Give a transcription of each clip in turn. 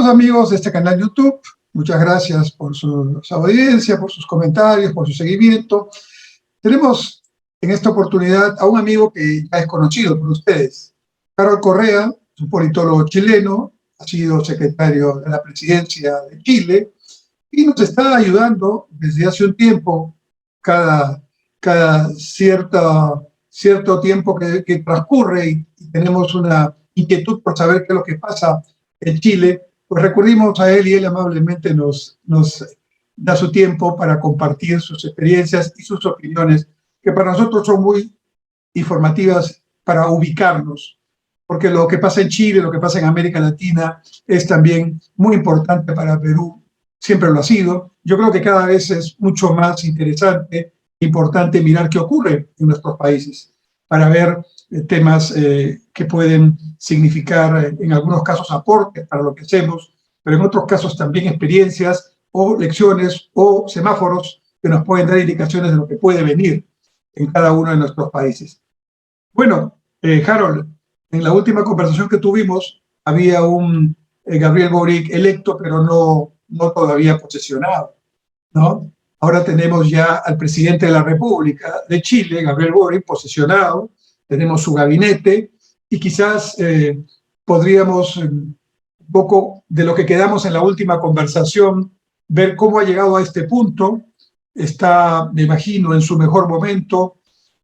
Estimados amigos de este canal YouTube, muchas gracias por su audiencia, por sus comentarios, por su seguimiento. Tenemos en esta oportunidad a un amigo que ya es conocido por ustedes, Harold Correa, un politólogo chileno, ha sido secretario de la presidencia de Chile y nos está ayudando desde hace un tiempo, cada cierto tiempo que transcurre y tenemos una inquietud por saber qué es lo que pasa en Chile, pues recurrimos a él y él amablemente nos da su tiempo para compartir sus experiencias y sus opiniones, que para nosotros son muy informativas para ubicarnos, porque lo que pasa en Chile, lo que pasa en América Latina es también muy importante para Perú, siempre lo ha sido. Yo creo que cada vez es mucho más interesante, importante mirar qué ocurre en nuestros países, para ver temas que pueden significar en algunos casos aportes para lo que hacemos, pero en otros casos también experiencias o lecciones o semáforos que nos pueden dar indicaciones de lo que puede venir en cada uno de nuestros países. Bueno, Harold, en la última conversación que tuvimos había un Gabriel Boric electo, pero no todavía posesionado, ¿no? Ahora tenemos ya al presidente de la República de Chile, Gabriel Boric, posesionado, tenemos su gabinete y quizás podríamos, un poco de lo que quedamos en la última conversación, ver cómo ha llegado a este punto. Está, me imagino, en su mejor momento.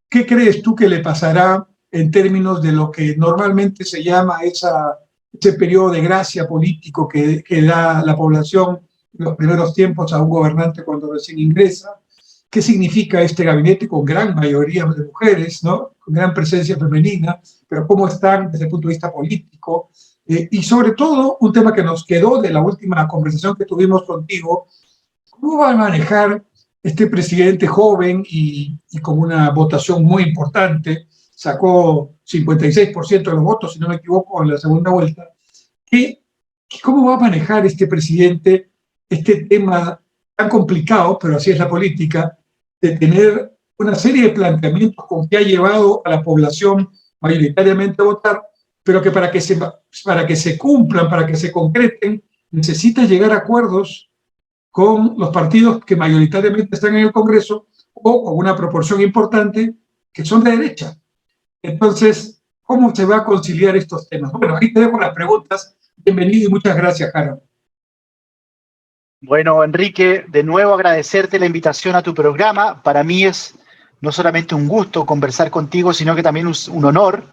¿Qué crees tú que le pasará en términos de lo que normalmente se llama ese periodo de gracia político que da la población en los primeros tiempos a un gobernante cuando recién ingresa? ¿Qué significa este gabinete con gran mayoría de mujeres, ¿no? Con gran presencia femenina, pero cómo están desde el punto de vista político? Y sobre todo, un tema que nos quedó de la última conversación que tuvimos contigo, ¿cómo va a manejar este presidente joven y con una votación muy importante? Sacó 56% de los votos, si no me equivoco, en la segunda vuelta. ¿Cómo va a manejar este presidente este tema tan complicado, pero así es la política, de tener una serie de planteamientos con que ha llevado a la población mayoritariamente a votar, pero que para que se cumplan, para que se concreten, necesita llegar a acuerdos con los partidos que mayoritariamente están en el Congreso o con una proporción importante que son de derecha? Entonces, ¿cómo se va a conciliar estos temas? Bueno, ahí te dejo las preguntas. Bienvenido y muchas gracias, Harold. Bueno, Enrique, de nuevo agradecerte la invitación a tu programa. Para mí es no solamente un gusto conversar contigo, sino que también un honor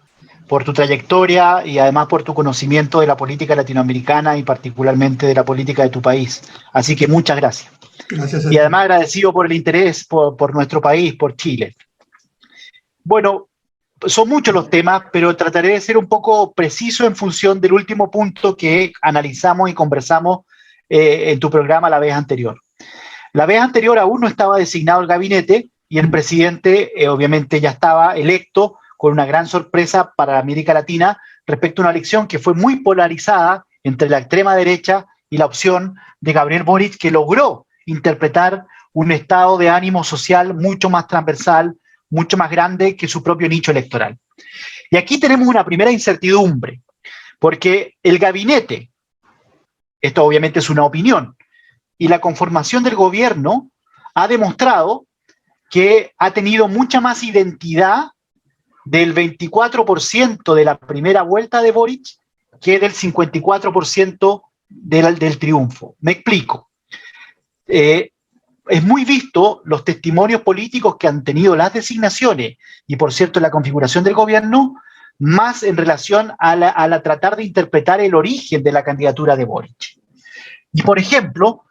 por tu trayectoria y además por tu conocimiento de la política latinoamericana y particularmente de la política de tu país. Así que muchas gracias. Gracias. Y además agradecido por el interés por nuestro país, por Chile. Bueno, son muchos los temas, pero trataré de ser un poco preciso en función del último punto que analizamos y conversamos en tu programa la vez anterior. La vez anterior aún no estaba designado el gabinete y el presidente obviamente ya estaba electo con una gran sorpresa para América Latina respecto a una elección que fue muy polarizada entre la extrema derecha y la opción de Gabriel Boric, que logró interpretar un estado de ánimo social mucho más transversal, mucho más grande que su propio nicho electoral. Y aquí tenemos una primera incertidumbre, porque el gabinete, esto obviamente es una opinión, y la conformación del gobierno ha demostrado que ha tenido mucha más identidad del 24% de la primera vuelta de Boric que del 54% del triunfo. Me explico. Es muy visto los testimonios políticos que han tenido las designaciones y, por cierto, la configuración del gobierno, más en relación a la tratar de interpretar el origen de la candidatura de Boric. Y, por ejemplo,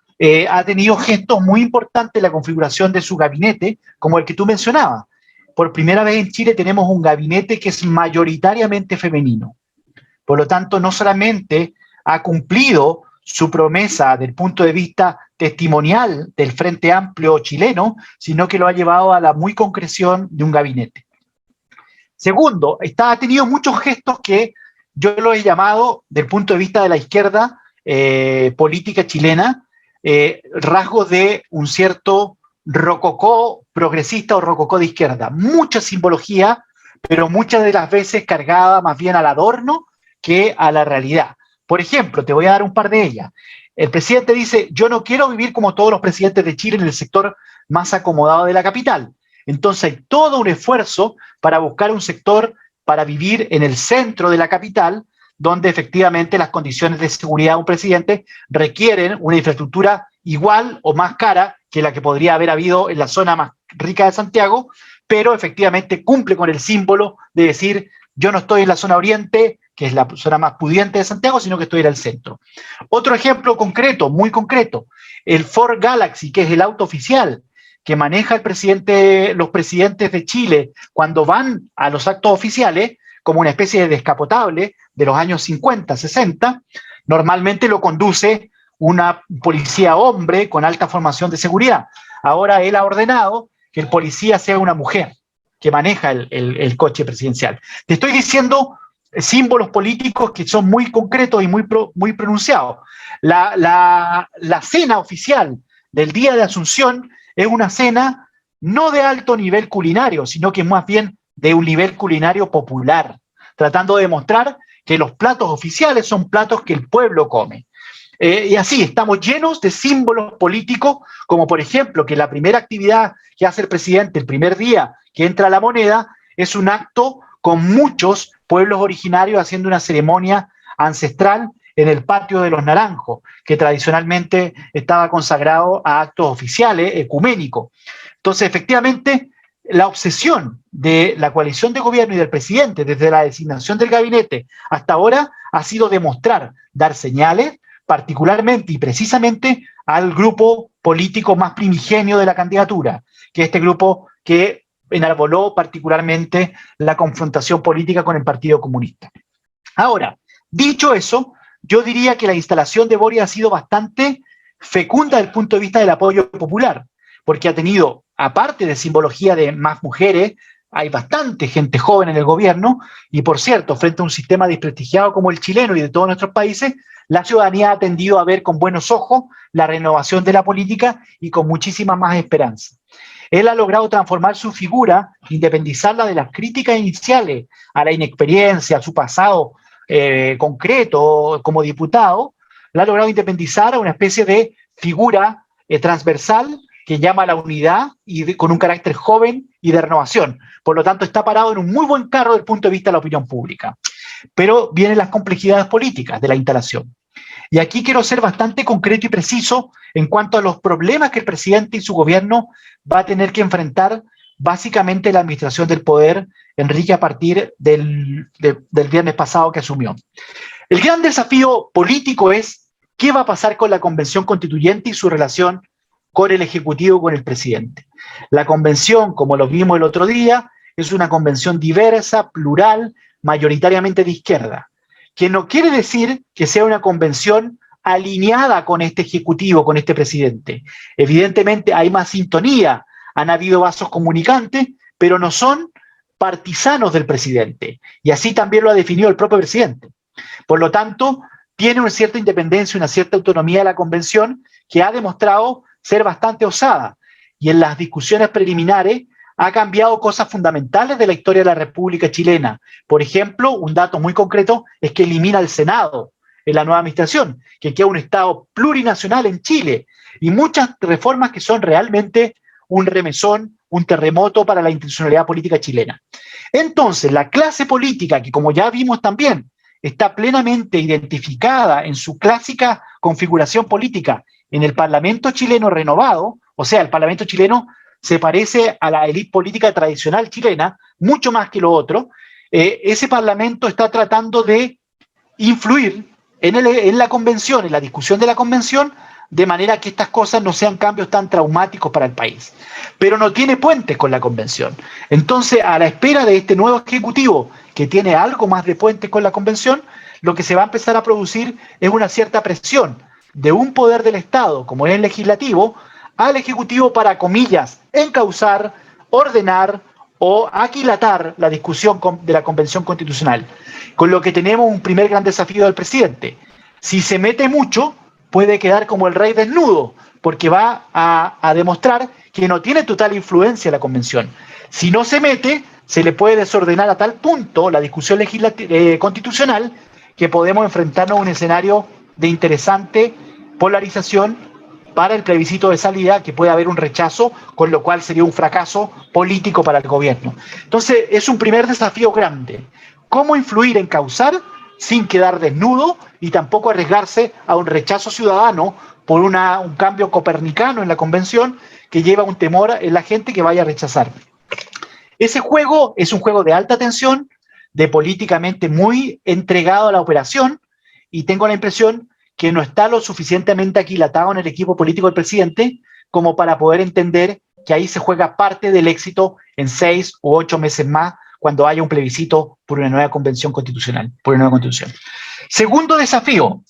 ha tenido gestos muy importantes en la configuración de su gabinete, como el que tú mencionabas. Por primera vez en Chile tenemos un gabinete que es mayoritariamente femenino. Por lo tanto, no solamente ha cumplido su promesa desde el punto de vista testimonial del Frente Amplio chileno, sino que lo ha llevado a la muy concreción de un gabinete. Segundo, ha tenido muchos gestos que yo lo he llamado, desde el punto de vista de la izquierda política chilena, rasgos de un cierto rococó progresista o rococó de izquierda. Mucha simbología, pero muchas de las veces cargada más bien al adorno que a la realidad. Por ejemplo, te voy a dar un par de ellas. El presidente dice, yo no quiero vivir como todos los presidentes de Chile en el sector más acomodado de la capital. Entonces hay todo un esfuerzo para buscar un sector para vivir en el centro de la capital, donde efectivamente las condiciones de seguridad de un presidente requieren una infraestructura igual o más cara que la que podría haber habido en la zona más rica de Santiago, pero efectivamente cumple con el símbolo de decir, yo no estoy en la zona oriente, que es la zona más pudiente de Santiago, sino que estoy en el centro. Otro ejemplo concreto, muy concreto, el Ford Galaxy, que es el auto oficial que maneja los presidentes de Chile cuando van a los actos oficiales, como una especie de descapotable de los años 50, 60, normalmente lo conduce una policía hombre con alta formación de seguridad. Ahora él ha ordenado que el policía sea una mujer que maneja el coche presidencial. Te estoy diciendo símbolos políticos que son muy concretos y muy pronunciados. La cena oficial del Día de Asunción es una cena no de alto nivel culinario, sino que más bien de un nivel culinario popular, tratando de demostrar que los platos oficiales son platos que el pueblo come. Y así, estamos llenos de símbolos políticos, como por ejemplo que la primera actividad que hace el presidente el primer día que entra a la Moneda es un acto con muchos pueblos originarios haciendo una ceremonia ancestral en el patio de los Naranjos, que tradicionalmente estaba consagrado a actos oficiales, ecuménicos. Entonces, efectivamente, la obsesión de la coalición de gobierno y del presidente desde la designación del gabinete hasta ahora ha sido demostrar, dar señales, particularmente y precisamente al grupo político más primigenio de la candidatura, que es este grupo que enarboló particularmente la confrontación política con el Partido Comunista. Ahora, dicho eso, yo diría que la instalación de Boric ha sido bastante fecunda desde el punto de vista del apoyo popular, porque ha tenido, aparte de simbología de más mujeres, hay bastante gente joven en el gobierno, y por cierto, frente a un sistema desprestigiado como el chileno y de todos nuestros países, la ciudadanía ha tendido a ver con buenos ojos la renovación de la política y con muchísima más esperanza. Él ha logrado transformar su figura, independizarla de las críticas iniciales a la inexperiencia, a su pasado concreto como diputado, la ha logrado independizar a una especie de figura transversal que llama a la unidad y con un carácter joven y de renovación. Por lo tanto, está parado en un muy buen carro desde el punto de vista de la opinión pública. Pero vienen las complejidades políticas de la instalación. Y aquí quiero ser bastante concreto y preciso en cuanto a los problemas que el presidente y su gobierno va a tener que enfrentar básicamente la administración del poder, Enrique, a partir del viernes pasado que asumió. El gran desafío político es qué va a pasar con la Convención Constituyente y su relación con el Ejecutivo, con el presidente. La convención, como lo vimos el otro día, es una convención diversa, plural, mayoritariamente de izquierda, que no quiere decir que sea una convención alineada con este Ejecutivo, con este presidente. Evidentemente hay más sintonía, han habido vasos comunicantes, pero no son partisanos del presidente. Y así también lo ha definido el propio presidente. Por lo tanto, tiene una cierta independencia, una cierta autonomía de la convención que ha demostrado ser bastante osada. Y en las discusiones preliminares ha cambiado cosas fundamentales de la historia de la República Chilena. Por ejemplo, un dato muy concreto es que elimina el Senado en la nueva administración, que queda un Estado plurinacional en Chile, y muchas reformas que son realmente un remesón, un terremoto para la institucionalidad política chilena. Entonces, la clase política, que como ya vimos también, está plenamente identificada en su clásica configuración política en el Parlamento chileno renovado, o sea, el Parlamento chileno se parece a la élite política tradicional chilena, mucho más que lo otro. Ese Parlamento está tratando de influir en la convención, en la discusión de la convención, de manera que estas cosas no sean cambios tan traumáticos para el país. Pero no tiene puentes con la convención. Entonces, a la espera de este nuevo ejecutivo, que tiene algo más de puentes con la convención, lo que se va a empezar a producir es una cierta presión de un poder del Estado, como es el legislativo, al ejecutivo para, comillas, encauzar, ordenar o aquilatar la discusión de la Convención Constitucional. Con lo que tenemos un primer gran desafío del presidente. Si se mete mucho, puede quedar como el rey desnudo, porque va a demostrar que no tiene total influencia la convención. Si no se mete, se le puede desordenar a tal punto la discusión constitucional que podemos enfrentarnos a un escenario de interesante polarización para el plebiscito de salida, que puede haber un rechazo, con lo cual sería un fracaso político para el gobierno. Entonces, es un primer desafío grande. ¿Cómo influir en causar sin quedar desnudo y tampoco arriesgarse a un rechazo ciudadano por un cambio copernicano en la convención que lleva un temor en la gente que vaya a rechazar? Ese juego es un juego de alta tensión, de políticamente muy entregado a la operación, y tengo la impresión que no está lo suficientemente aquilatado en el equipo político del presidente como para poder entender que ahí se juega parte del éxito en 6 u 8 meses más cuando haya un plebiscito por una nueva convención constitucional, por una nueva constitución. Segundo desafío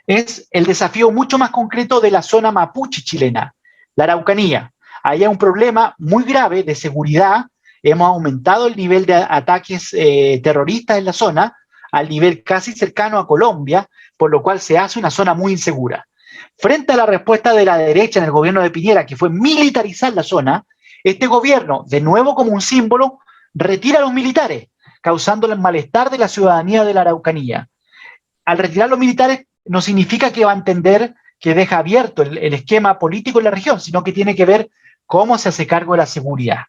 es el desafío mucho más concreto de la zona mapuche chilena, la Araucanía. Ahí hay un problema muy grave de seguridad. Hemos aumentado el nivel de ataques terroristas en la zona al nivel casi cercano a Colombia, por lo cual se hace una zona muy insegura. Frente a la respuesta de la derecha en el gobierno de Piñera, que fue militarizar la zona, este gobierno, de nuevo como un símbolo, retira a los militares, causando el malestar de la ciudadanía de la Araucanía. Al retirar los militares no significa que va a entender que deja abierto el esquema político en la región, sino que tiene que ver cómo se hace cargo de la seguridad.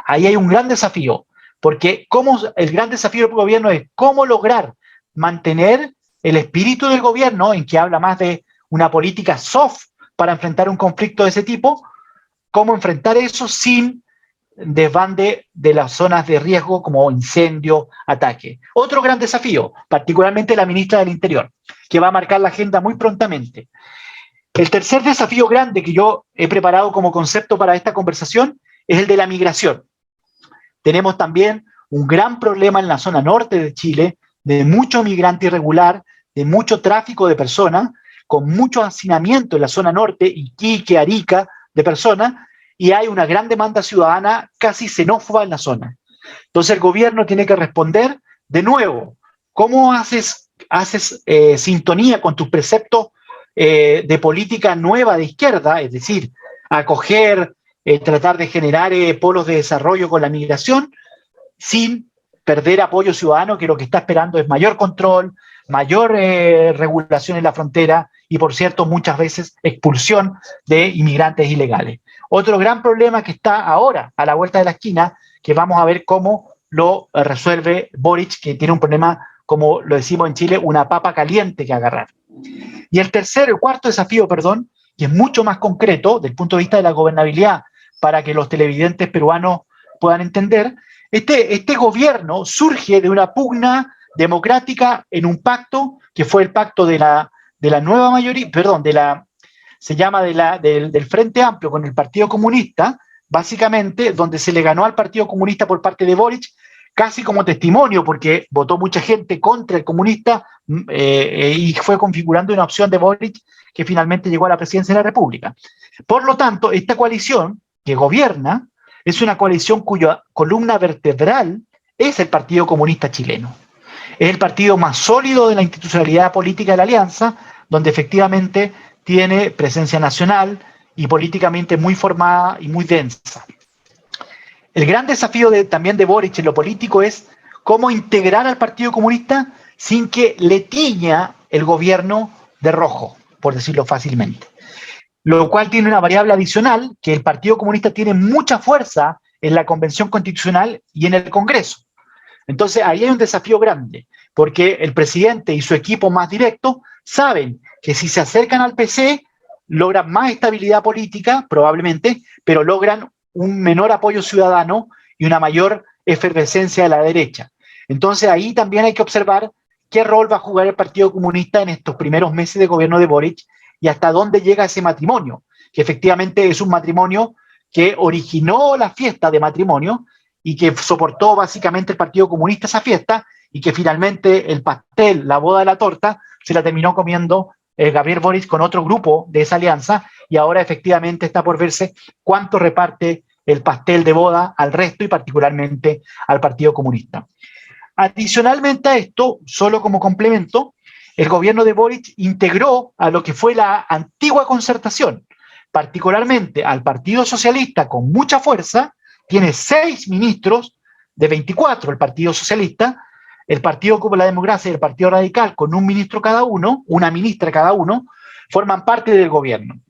Ahí hay un gran desafío, porque el gran desafío del gobierno es cómo lograr mantener el espíritu del gobierno, en que habla más de una política soft para enfrentar un conflicto de ese tipo, cómo enfrentar eso sin desbande de las zonas de riesgo como incendio, ataque. Otro gran desafío, particularmente la ministra del Interior, que va a marcar la agenda muy prontamente. El tercer desafío grande que yo he preparado como concepto para esta conversación es el de la migración. Tenemos también un gran problema en la zona norte de Chile, de mucho migrante irregular, de mucho tráfico de personas, con mucho hacinamiento en la zona norte, Iquique, Arica, de personas, y hay una gran demanda ciudadana casi xenófoba en la zona. Entonces el gobierno tiene que responder de nuevo. ¿Cómo haces sintonía con tus preceptos de política nueva de izquierda, es decir, acoger, tratar de generar polos de desarrollo con la migración, sin perder apoyo ciudadano, que lo que está esperando es mayor control, mayor regulación en la frontera y, por cierto, muchas veces expulsión de inmigrantes ilegales? Otro gran problema que está ahora a la vuelta de la esquina, que vamos a ver cómo lo resuelve Boric, que tiene un problema, como lo decimos en Chile, una papa caliente que agarrar. Y el cuarto desafío, que es mucho más concreto desde el punto de vista de la gobernabilidad, para que los televidentes peruanos puedan entender, este gobierno surge de una pugna democrática en un pacto que fue el pacto de la nueva mayoría, del Frente Amplio con el Partido Comunista, básicamente, donde se le ganó al Partido Comunista por parte de Boric, casi como testimonio, porque votó mucha gente contra el comunista y fue configurando una opción de Boric que finalmente llegó a la presidencia de la República. Por lo tanto, esta coalición que gobierna es una coalición cuya columna vertebral es el Partido Comunista Chileno. Es el partido más sólido de la institucionalidad política de la Alianza, donde efectivamente tiene presencia nacional y políticamente muy formada y muy densa. El gran desafío también de Boric en lo político es cómo integrar al Partido Comunista sin que le tiña el gobierno de rojo, por decirlo fácilmente. Lo cual tiene una variable adicional, que el Partido Comunista tiene mucha fuerza en la Convención Constitucional y en el Congreso. Entonces ahí hay un desafío grande, porque el presidente y su equipo más directo saben que si se acercan al PC logran más estabilidad política, probablemente, pero logran un menor apoyo ciudadano y una mayor efervescencia de la derecha. Entonces ahí también hay que observar qué rol va a jugar el Partido Comunista en estos primeros meses de gobierno de Boric y hasta dónde llega ese matrimonio, que efectivamente es un matrimonio que originó la fiesta de matrimonio y que soportó básicamente el Partido Comunista esa fiesta, y que finalmente el pastel, la boda de la torta, se la terminó comiendo Gabriel Boric con otro grupo de esa alianza, y ahora efectivamente está por verse cuánto reparte el pastel de boda al resto y particularmente al Partido Comunista. Adicionalmente a esto, solo como complemento, el gobierno de Boric integró a lo que fue la antigua concertación, particularmente al Partido Socialista con mucha fuerza. Tiene 6 ministros de 24 el Partido Socialista, el Partido por la Democracia y el Partido Radical, con un ministro cada uno, una ministra cada uno, forman parte del gobierno,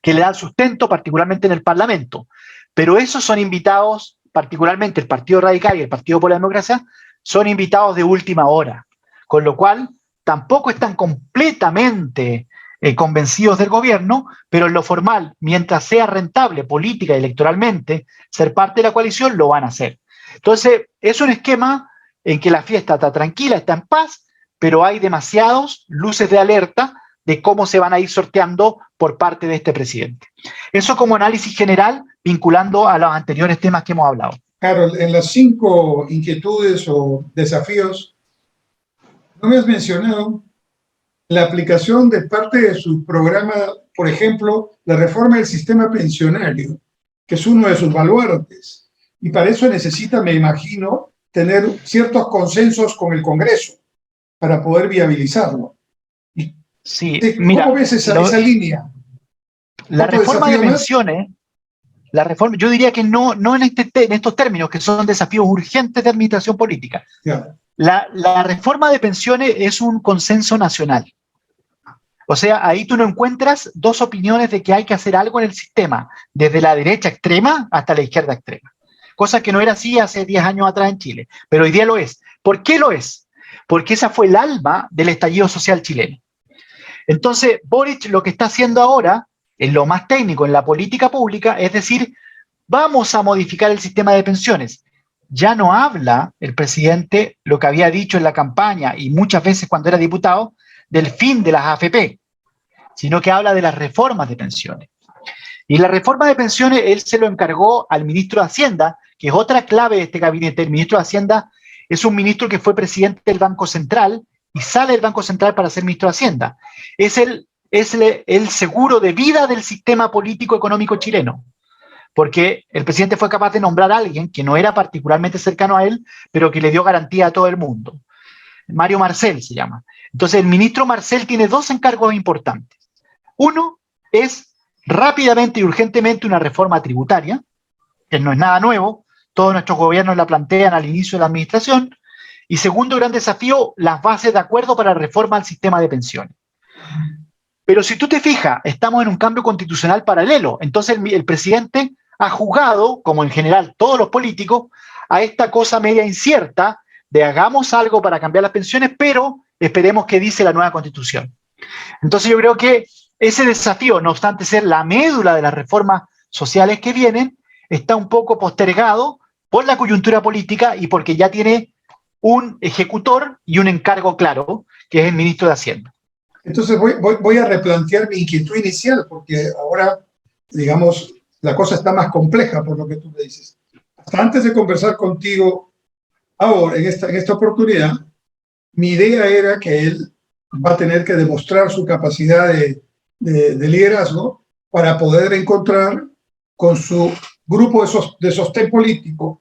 que le dan sustento particularmente en el Parlamento. Pero esos son invitados, particularmente el Partido Radical y el Partido por la Democracia, son invitados de última hora, con lo cual tampoco están completamente convencidos del gobierno, pero en lo formal, mientras sea rentable política y electoralmente ser parte de la coalición, lo van a hacer. Entonces, es un esquema en que la fiesta está tranquila, está en paz, pero hay demasiados luces de alerta de cómo se van a ir sorteando por parte de este presidente. Eso como análisis general, vinculando a los anteriores temas que hemos hablado. Carol, en las 5 inquietudes o desafíos, no me has mencionado la aplicación de parte de su programa, por ejemplo, la reforma del sistema pensionario, que es uno de sus baluartes. Y para eso necesita, me imagino, tener ciertos consensos con el Congreso para poder viabilizarlo. Sí, ¿Cómo mira, ves esa línea? La reforma de pensiones, yo diría que no en estos términos, que son desafíos urgentes de administración política. Yeah. La reforma de pensiones es un consenso nacional. O sea, ahí tú no encuentras dos opiniones de que hay que hacer algo en el sistema, desde la derecha extrema hasta la izquierda extrema. Cosa que no era así hace 10 años atrás en Chile, pero hoy día lo es. ¿Por qué lo es? Porque esa fue el alma del estallido social chileno. Entonces, Boric lo que está haciendo ahora, en lo más técnico, en la política pública, es decir, vamos a modificar el sistema de pensiones. Ya no habla el presidente lo que había dicho en la campaña y muchas veces cuando era diputado, del fin de las AFP, sino que habla de las reformas de pensiones. Y la reforma de pensiones él se lo encargó al ministro de Hacienda, que es otra clave de este gabinete. El ministro de Hacienda es un ministro que fue presidente del Banco Central y sale del Banco Central para ser ministro de Hacienda. Es el seguro de vida del sistema político económico chileno, porque el presidente fue capaz de nombrar a alguien que no era particularmente cercano a él, pero que le dio garantía a todo el mundo. Mario Marcel se llama. Entonces el ministro Marcel tiene dos encargos importantes. Uno es rápidamente y urgentemente una reforma tributaria, que no es nada nuevo, todos nuestros gobiernos la plantean al inicio de la administración. Y segundo gran desafío, las bases de acuerdo para la reforma al sistema de pensiones. Pero si tú te fijas, estamos en un cambio constitucional paralelo. Entonces el presidente ha jugado, como en general todos los políticos, a esta cosa media incierta de hagamos algo para cambiar las pensiones, pero esperemos qué dice la nueva constitución. Entonces yo creo que ese desafío, no obstante ser la médula de las reformas sociales que vienen, está un poco postergado por la coyuntura política y porque ya tiene un ejecutor y un encargo claro, que es el ministro de Hacienda. Entonces voy a replantear mi inquietud inicial, porque ahora, digamos, la cosa está más compleja por lo que tú me dices. Hasta antes de conversar contigo, ahora, en esta oportunidad, mi idea era que él va a tener que demostrar su capacidad de liderazgo para poder encontrar con su grupo de sostén político,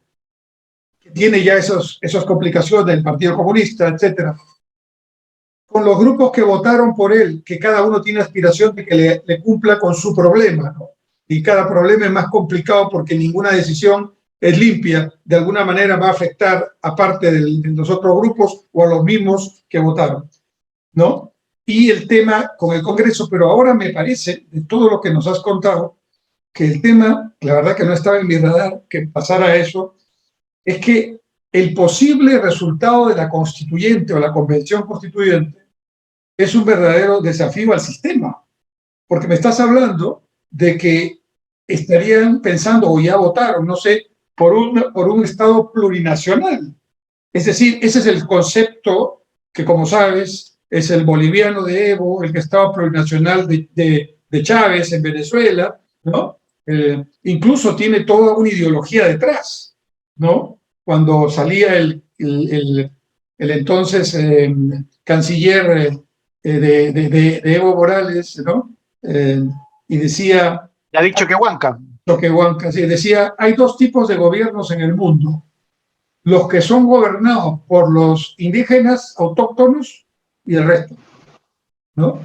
que tiene ya esas complicaciones del Partido Comunista, etcétera, con los grupos que votaron por él, que cada uno tiene aspiración de que le cumpla con su problema, ¿no? Y cada problema es más complicado porque ninguna decisión es limpia, de alguna manera va a afectar a parte de los otros grupos o a los mismos que votaron, ¿no? Y el tema con el Congreso, pero ahora me parece, de todo lo que nos has contado, que el tema, la verdad que no estaba en mi radar que pasara eso, es que el posible resultado de la constituyente o la convención constituyente es un verdadero desafío al sistema, porque me estás hablando de que estarían pensando o ya votaron, no sé, por un Estado plurinacional. Es decir, ese es el concepto que, como sabes, es el boliviano de Evo, el Estado plurinacional de Chávez en Venezuela, ¿no? Incluso tiene toda una ideología detrás, ¿no? Cuando salía el entonces canciller de Evo Morales, ¿no? Y decía... Le ha dicho que Huanca. Sí, decía, hay dos tipos de gobiernos en el mundo. Los que son gobernados por los indígenas autóctonos y el resto, ¿no?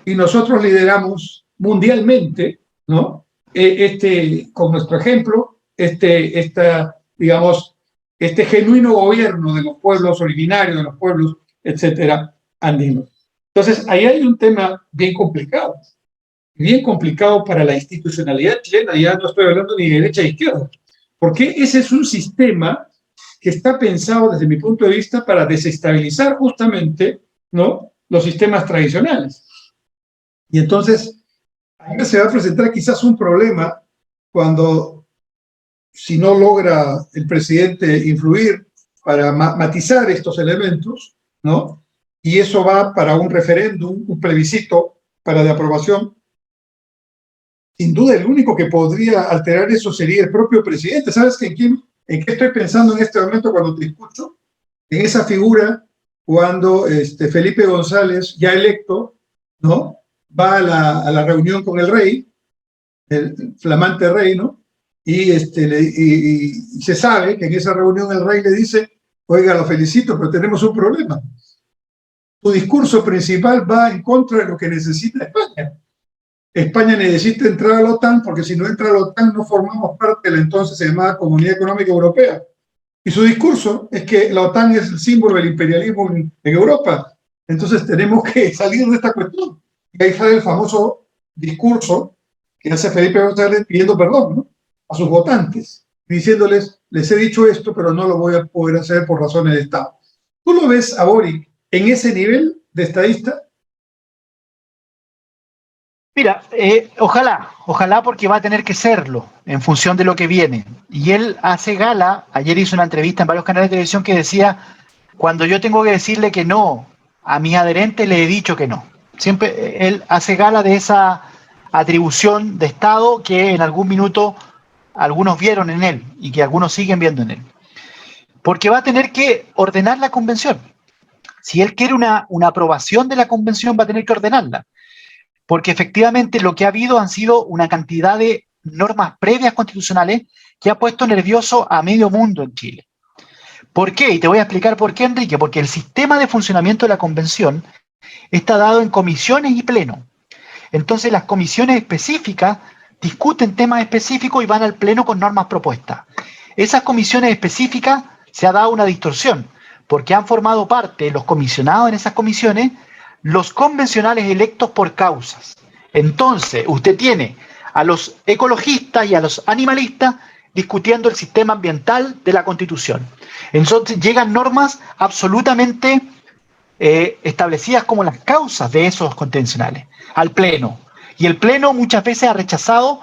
Y nosotros lideramos mundialmente, ¿no? Con nuestro ejemplo, digamos, este genuino gobierno de los pueblos originarios, de los pueblos, etcétera, andinos. Entonces, ahí hay un tema bien complicado para la institucionalidad chilena, ya no estoy hablando ni de derecha ni de izquierda, porque ese es un sistema que está pensado desde mi punto de vista para desestabilizar justamente, ¿no?, los sistemas tradicionales. Y entonces, ahí se va a presentar quizás un problema cuando, si no logra el presidente influir para matizar estos elementos, ¿no?, y eso va para un referéndum, un plebiscito para de aprobación, sin duda el único que podría alterar eso sería el propio presidente. ¿Sabes en qué estoy pensando en este momento cuando te escucho? En esa figura cuando Felipe González, ya electo, ¿no?, va a la reunión con el rey, el flamante rey, ¿no? Y se sabe que en esa reunión el rey le dice: oiga, lo felicito, pero tenemos un problema. Tu discurso principal va en contra de lo que necesita España. España necesita entrar a la OTAN porque si no entra a la OTAN no formamos parte de la entonces llamada Comunidad Económica Europea. Y su discurso es que la OTAN es el símbolo del imperialismo en Europa. Entonces tenemos que salir de esta cuestión. Y ahí sale el famoso discurso que hace Felipe González pidiendo perdón, ¿no?, a sus votantes, diciéndoles: les he dicho esto, pero no lo voy a poder hacer por razones de Estado. ¿Tú lo ves a Boric en ese nivel de estadista? Mira, ojalá porque va a tener que serlo en función de lo que viene. Y él hace gala, ayer hizo una entrevista en varios canales de televisión que decía: cuando yo tengo que decirle que no a mis adherentes, le he dicho que no. Siempre él hace gala de esa atribución de Estado que en algún minuto algunos vieron en él y que algunos siguen viendo en él. Porque va a tener que ordenar la convención. Si él quiere una aprobación de la convención, va a tener que ordenarla. Porque efectivamente lo que ha habido han sido una cantidad de normas previas constitucionales que ha puesto nervioso a medio mundo en Chile. ¿Por qué? Y te voy a explicar por qué, Enrique. Porque el sistema de funcionamiento de la convención está dado en comisiones y pleno. Entonces las comisiones específicas discuten temas específicos y van al pleno con normas propuestas. Esas comisiones específicas se ha dado una distorsión, porque han formado parte los comisionados en esas comisiones los convencionales electos por causas. Entonces, usted tiene a los ecologistas y a los animalistas discutiendo el sistema ambiental de la Constitución. Entonces llegan normas absolutamente establecidas como las causas de esos convencionales al Pleno. Y el Pleno muchas veces ha rechazado,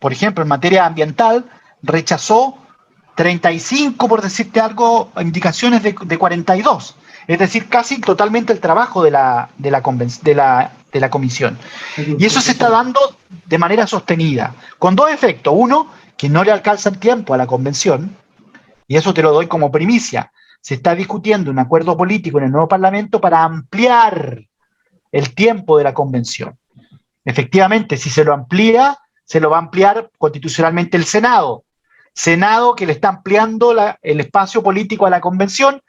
por ejemplo, en materia ambiental, rechazó 35, por decirte algo, indicaciones de 42. Es decir, casi totalmente el trabajo de la comisión. Y eso se está dando de manera sostenida, con dos efectos. Uno, que no le alcanza el tiempo a la convención, y eso te lo doy como primicia. Se está discutiendo un acuerdo político en el nuevo Parlamento para ampliar el tiempo de la convención. Efectivamente, si se lo amplía, se lo va a ampliar constitucionalmente el Senado. Senado que le está ampliando el espacio político a la convención,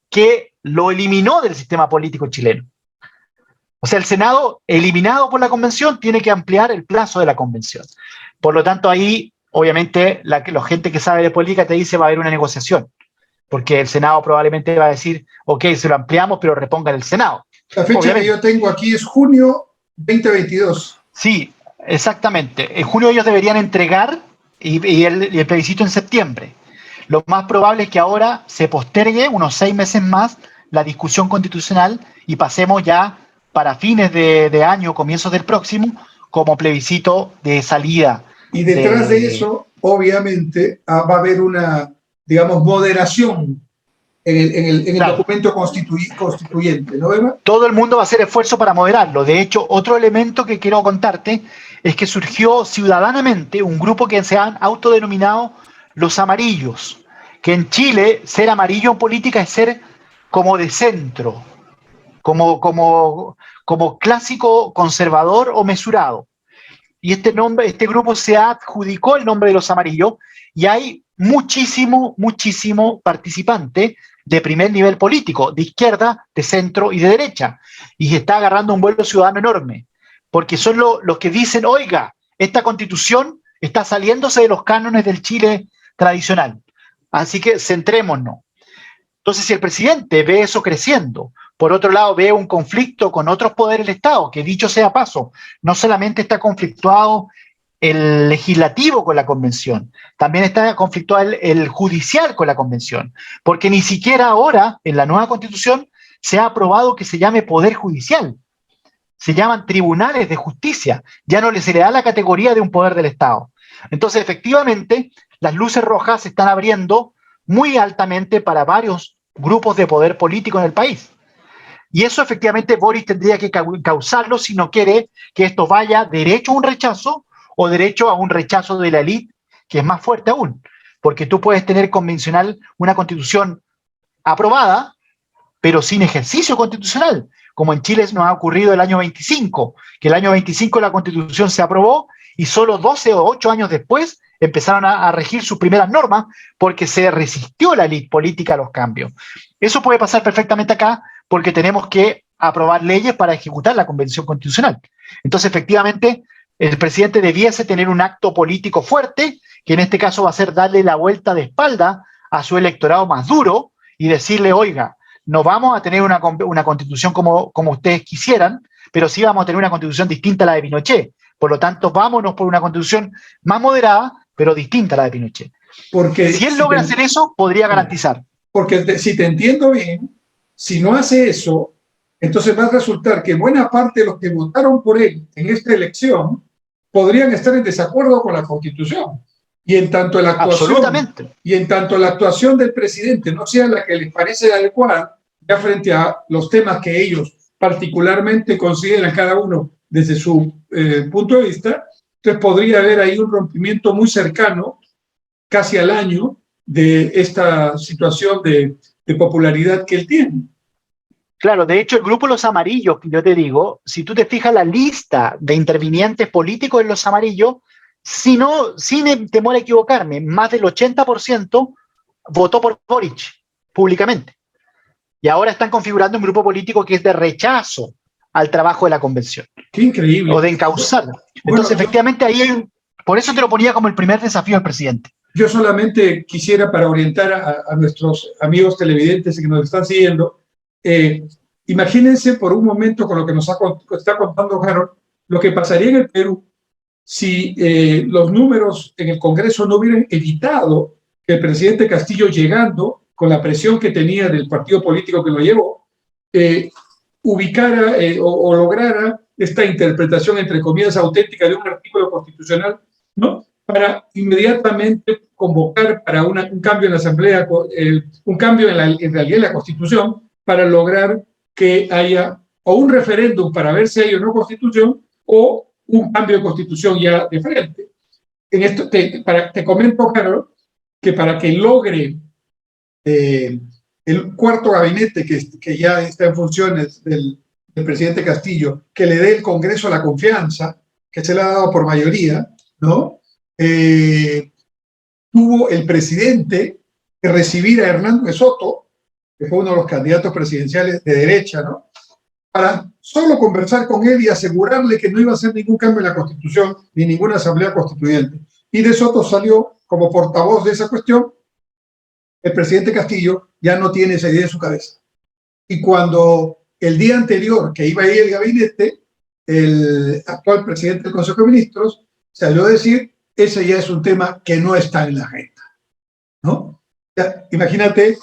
que lo eliminó del sistema político chileno. O sea, el Senado, eliminado por la convención, tiene que ampliar el plazo de la convención. Por lo tanto, ahí, obviamente, la gente que sabe de política te dice va a haber una negociación, porque el Senado probablemente va a decir: ok, se lo ampliamos, pero repongan el Senado. La fecha obviamente que yo tengo aquí es junio 2022. Sí, exactamente. En junio ellos deberían entregar y el plebiscito en septiembre. Lo más probable es que ahora se postergue unos 6 meses más la discusión constitucional y pasemos ya para fines de año, comienzos del próximo, como plebiscito de salida. Y detrás de eso, obviamente, va a haber una, digamos, moderación en el claro, documento constituyente, ¿no, Eva? Todo el mundo va a hacer esfuerzo para moderarlo. De hecho, otro elemento que quiero contarte es que surgió ciudadanamente un grupo que se han autodenominado los amarillos, que en Chile ser amarillo en política es ser como de centro, como clásico conservador o mesurado. Y este grupo se adjudicó el nombre de los amarillos y hay muchísimo participante de primer nivel político, de izquierda, de centro y de derecha. Y se está agarrando un vuelo ciudadano enorme, porque son los que dicen: oiga, esta constitución está saliéndose de los cánones del Chile tradicional. Así que centrémonos. Entonces, si el presidente ve eso creciendo, por otro lado ve un conflicto con otros poderes del Estado, que dicho sea paso, no solamente está conflictuado el legislativo con la convención, también está conflictuado el judicial con la convención, porque ni siquiera ahora en la nueva constitución se ha aprobado que se llame poder judicial, se llaman tribunales de justicia, ya no se le da la categoría de un poder del Estado. Entonces, efectivamente, las luces rojas se están abriendo muy altamente para varios grupos de poder político en el país. Y eso efectivamente Boris tendría que causarlo si no quiere que esto vaya derecho a un rechazo o derecho a un rechazo de la élite, que es más fuerte aún. Porque tú puedes tener convencional una constitución aprobada, pero sin ejercicio constitucional, como en Chile nos ha ocurrido el año 25, que el año 25 la constitución se aprobó y solo 12 o 8 años después empezaron a regir sus primeras normas porque se resistió la élite política a los cambios. Eso puede pasar perfectamente acá porque tenemos que aprobar leyes para ejecutar la Convención Constitucional. Entonces, efectivamente, el presidente debiese tener un acto político fuerte, que en este caso va a ser darle la vuelta de espalda a su electorado más duro y decirle, oiga, no vamos a tener una constitución como ustedes quisieran, pero sí vamos a tener una constitución distinta a la de Pinochet. Por lo tanto, vámonos por una constitución más moderada, pero distinta a la de Pinochet. Porque si él logra hacer eso, podría garantizar. Porque si te entiendo bien, si no hace eso, entonces va a resultar que buena parte de los que votaron por él en esta elección podrían estar en desacuerdo con la Constitución. Y en tanto la actuación del presidente no sea la que les parece adecuada, ya frente a los temas que ellos particularmente consideran cada uno desde su punto de vista, entonces podría haber ahí un rompimiento muy cercano, casi al año, de esta situación de popularidad que él tiene. Claro, de hecho el grupo Los Amarillos, que yo te digo, si tú te fijas la lista de intervinientes políticos en Los Amarillos, sin temor a equivocarme, más del 80% votó por Boric públicamente. Y ahora están configurando un grupo político que es de rechazo al trabajo de la convención. Qué increíble. O de encauzarla. Entonces, efectivamente, por eso te lo ponía como el primer desafío del presidente. Yo solamente quisiera, para orientar a nuestros amigos televidentes que nos están siguiendo, imagínense por un momento con lo que nos está contando Harold, lo que pasaría en el Perú si los números en el Congreso no hubieran evitado que el presidente Castillo, llegando con la presión que tenía del partido político que lo llevó, ubicara o lograra esta interpretación, entre comillas, auténtica de un artículo constitucional, ¿no?, para inmediatamente convocar para un cambio en la Asamblea, un cambio en realidad en la Constitución, para lograr que haya o un referéndum para ver si hay o no Constitución, o un cambio de Constitución ya de frente. En esto te comento, Carlos, que para que logre el cuarto gabinete que ya está en funciones del presidente Castillo, que le dé el Congreso la confianza, que se le ha dado por mayoría, ¿no? Tuvo el presidente que recibir a Hernando de Soto, que fue uno de los candidatos presidenciales de derecha, ¿no?, para solo conversar con él y asegurarle que no iba a hacer ningún cambio en la Constitución ni ninguna asamblea constituyente. Y de Soto salió como portavoz de esa cuestión. El presidente Castillo ya no tiene esa idea en su cabeza. Y cuando el día anterior que iba a ir el gabinete, el actual presidente del Consejo de Ministros salió a decir: ese ya es un tema que no está en la agenda, ¿no? Ya, imagínate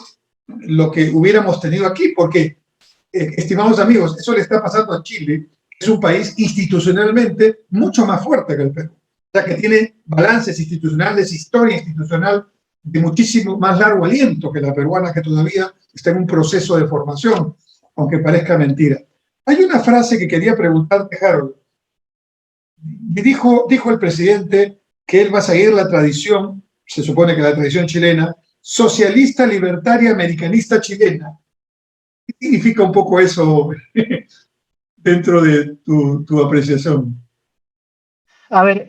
lo que hubiéramos tenido aquí, porque, estimados amigos, eso le está pasando a Chile, que es un país institucionalmente mucho más fuerte que el Perú, o sea, que tiene balances institucionales, historia institucional de muchísimo más largo aliento que la peruana, que todavía está en un proceso de formación, aunque parezca mentira. Hay una frase que quería preguntarte, Harold. Dijo el presidente que él va a seguir la tradición, se supone que la tradición chilena, socialista, libertaria, americanista chilena. ¿Qué significa un poco eso dentro de tu apreciación? A ver,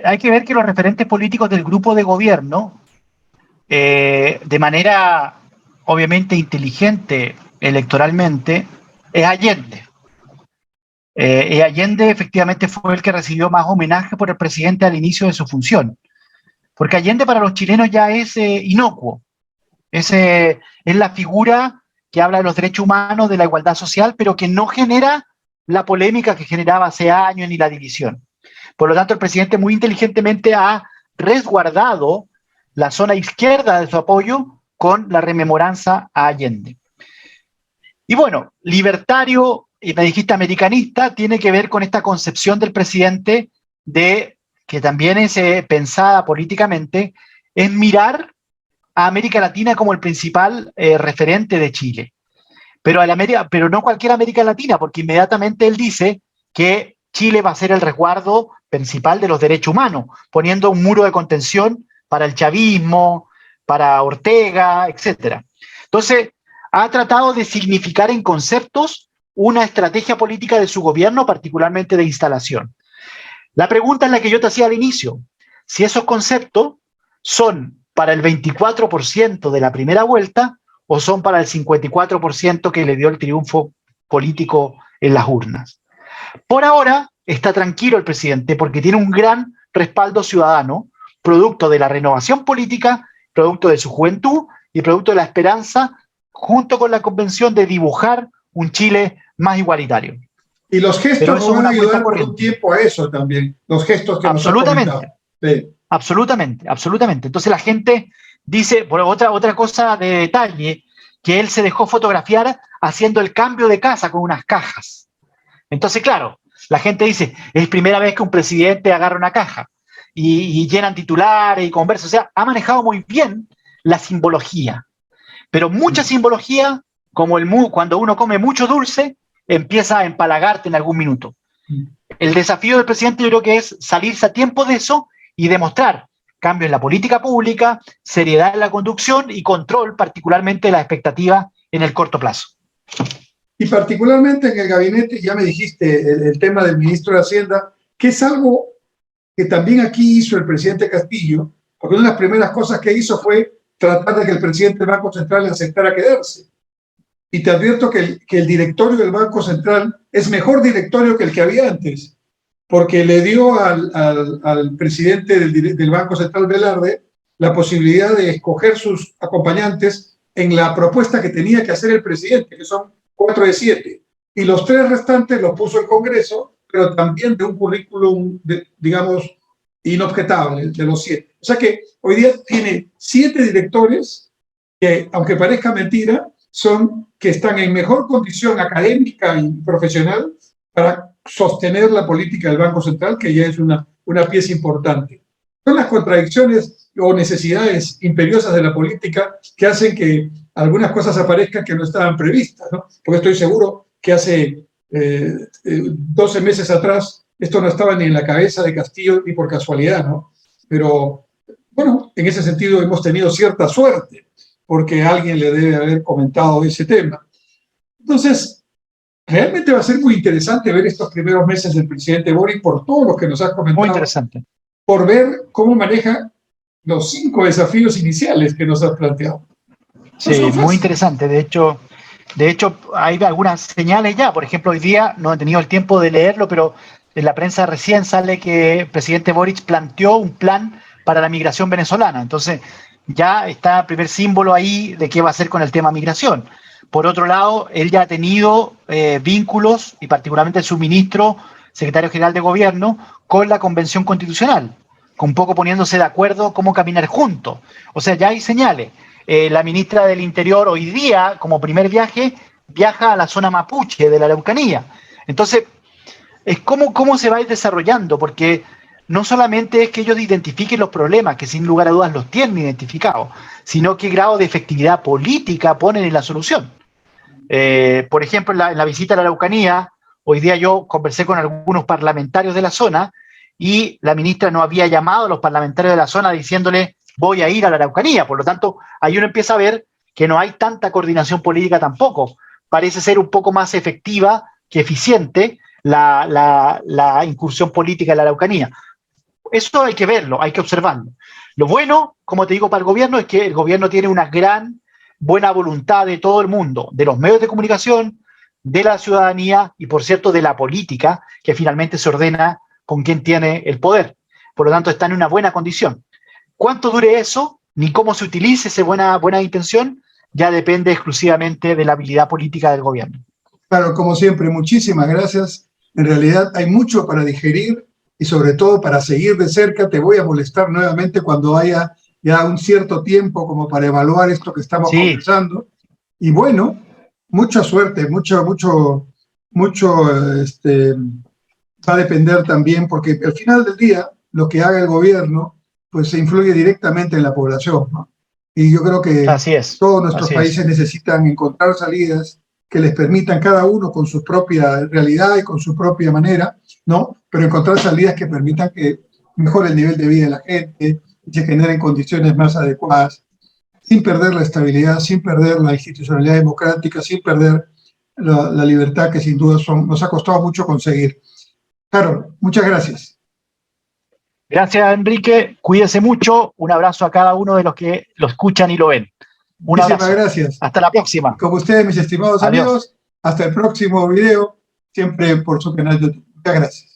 hay que ver que los referentes políticos del grupo de gobierno, de manera obviamente inteligente electoralmente, es Allende. Allende efectivamente fue el que recibió más homenaje por el presidente al inicio de su función, porque Allende para los chilenos ya es inocuo, Es la figura que habla de los derechos humanos, de la igualdad social, pero que no genera la polémica que generaba hace años ni la división. Por lo tanto, el presidente muy inteligentemente ha resguardado la zona izquierda de su apoyo con la rememoranza a Allende. Y bueno, libertario, y me dijiste americanista, tiene que ver con esta concepción del presidente de, que también es pensada políticamente, es mirar a América Latina como el principal referente de Chile. Pero no cualquier América Latina, porque inmediatamente él dice que Chile va a ser el resguardo principal de los derechos humanos, poniendo un muro de contención para el chavismo, para Ortega, etc. Entonces, ha tratado de significar en conceptos una estrategia política de su gobierno, particularmente de instalación. La pregunta es la que yo te hacía al inicio: si esos conceptos son para el 24% de la primera vuelta o son para el 54% que le dio el triunfo político en las urnas. Por ahora está tranquilo el presidente porque tiene un gran respaldo ciudadano, producto de la renovación política, producto de su juventud y producto de la esperanza, junto con la convención de dibujar un Chile más igualitario. Y los gestos nos van a ayudar por un tiempo a eso también, los gestos que nos han comentado. Sí. Absolutamente, absolutamente. Entonces la gente dice, por otra cosa de detalle, que él se dejó fotografiar haciendo el cambio de casa con unas cajas. Entonces, claro, la gente dice, es primera vez que un presidente agarra una caja y llenan titulares y conversa. O sea, ha manejado muy bien la simbología. Pero mucha simbología, como cuando uno come mucho dulce, empieza a empalagarte en algún minuto. El desafío del presidente yo creo que es salirse a tiempo de eso y demostrar cambio en la política pública, seriedad en la conducción y control, particularmente de las expectativas en el corto plazo. Y particularmente en el gabinete, ya me dijiste, el tema del ministro de Hacienda, que es algo que también aquí hizo el presidente Castillo, porque una de las primeras cosas que hizo fue tratar de que el presidente del Banco Central aceptara quedarse. Y te advierto que el directorio del Banco Central es mejor directorio que el que había antes, porque le dio al presidente del Banco Central, Velarde, la posibilidad de escoger sus acompañantes en la propuesta que tenía que hacer el presidente, que son 4 de 7. Y los 3 restantes los puso el Congreso, pero también de un currículum, digamos, inobjetable, de los 7. O sea que hoy día tiene 7 directores que, aunque parezca mentira, que están en mejor condición académica y profesional para sostener la política del Banco Central, que ya es una pieza importante. Son las contradicciones o necesidades imperiosas de la política que hacen que algunas cosas aparezcan que no estaban previstas, ¿no? Porque estoy seguro que hace 12 meses atrás esto no estaba ni en la cabeza de Castillo ni por casualidad, ¿no? Pero, bueno, en ese sentido hemos tenido cierta suerte, porque alguien le debe haber comentado ese tema. Entonces, realmente va a ser muy interesante ver estos primeros meses del presidente Boric por todo lo que nos has comentado. Muy interesante. Por ver cómo maneja los 5 desafíos iniciales que nos has planteado. Sí, muy interesante. De hecho, hay algunas señales ya. Por ejemplo, hoy día no he tenido el tiempo de leerlo, pero en la prensa recién sale que el presidente Boric planteó un plan para la migración venezolana. Entonces, ya está el primer símbolo ahí de qué va a hacer con el tema migración. Por otro lado, él ya ha tenido vínculos, y particularmente su ministro, secretario general de gobierno, con la Convención Constitucional, un poco poniéndose de acuerdo cómo caminar juntos. O sea, ya hay señales. La ministra del Interior hoy día, como primer viaje, viaja a la zona mapuche de la Araucanía. Entonces, es cómo se va a ir desarrollando, porque no solamente es que ellos identifiquen los problemas, que sin lugar a dudas los tienen identificados, sino qué grado de efectividad política ponen en la solución. Por ejemplo, en la visita a la Araucanía, hoy día yo conversé con algunos parlamentarios de la zona y la ministra no había llamado a los parlamentarios de la zona diciéndole voy a ir a la Araucanía. Por lo tanto, ahí uno empieza a ver que no hay tanta coordinación política tampoco. Parece ser un poco más efectiva que eficiente la incursión política en la Araucanía. Eso hay que verlo, hay que observarlo. Lo bueno, como te digo, para el gobierno es que el gobierno tiene una gran buena voluntad de todo el mundo, de los medios de comunicación, de la ciudadanía y, por cierto, de la política, que finalmente se ordena con quien tiene el poder. Por lo tanto, está en una buena condición. ¿Cuánto dure eso? ni cómo se utilice esa buena intención, ya depende exclusivamente de la habilidad política del gobierno. Claro, como siempre, muchísimas gracias. En realidad hay mucho para digerir y sobre todo para seguir de cerca. Te voy a molestar nuevamente cuando haya ya un cierto tiempo como para evaluar esto que estamos conversando. Y bueno, mucha suerte, mucho, va a depender también, porque al final del día, lo que haga el gobierno, pues se influye directamente en la población, ¿no? Y yo creo que todos nuestros países necesitan encontrar salidas que les permitan cada uno con su propia realidad y con su propia manera, ¿no? Pero encontrar salidas que permitan que mejore el nivel de vida de la gente y se generen condiciones más adecuadas, sin perder la estabilidad, sin perder la institucionalidad democrática, sin perder la libertad que sin duda nos ha costado mucho conseguir. Carol, muchas gracias. Gracias, Enrique. Cuídense mucho. Un abrazo a cada uno de los que lo escuchan y lo ven. Muchísimas gracias. Hasta la próxima. Como ustedes, mis estimados amigos, hasta el próximo video, siempre por su canal de YouTube. Muchas gracias.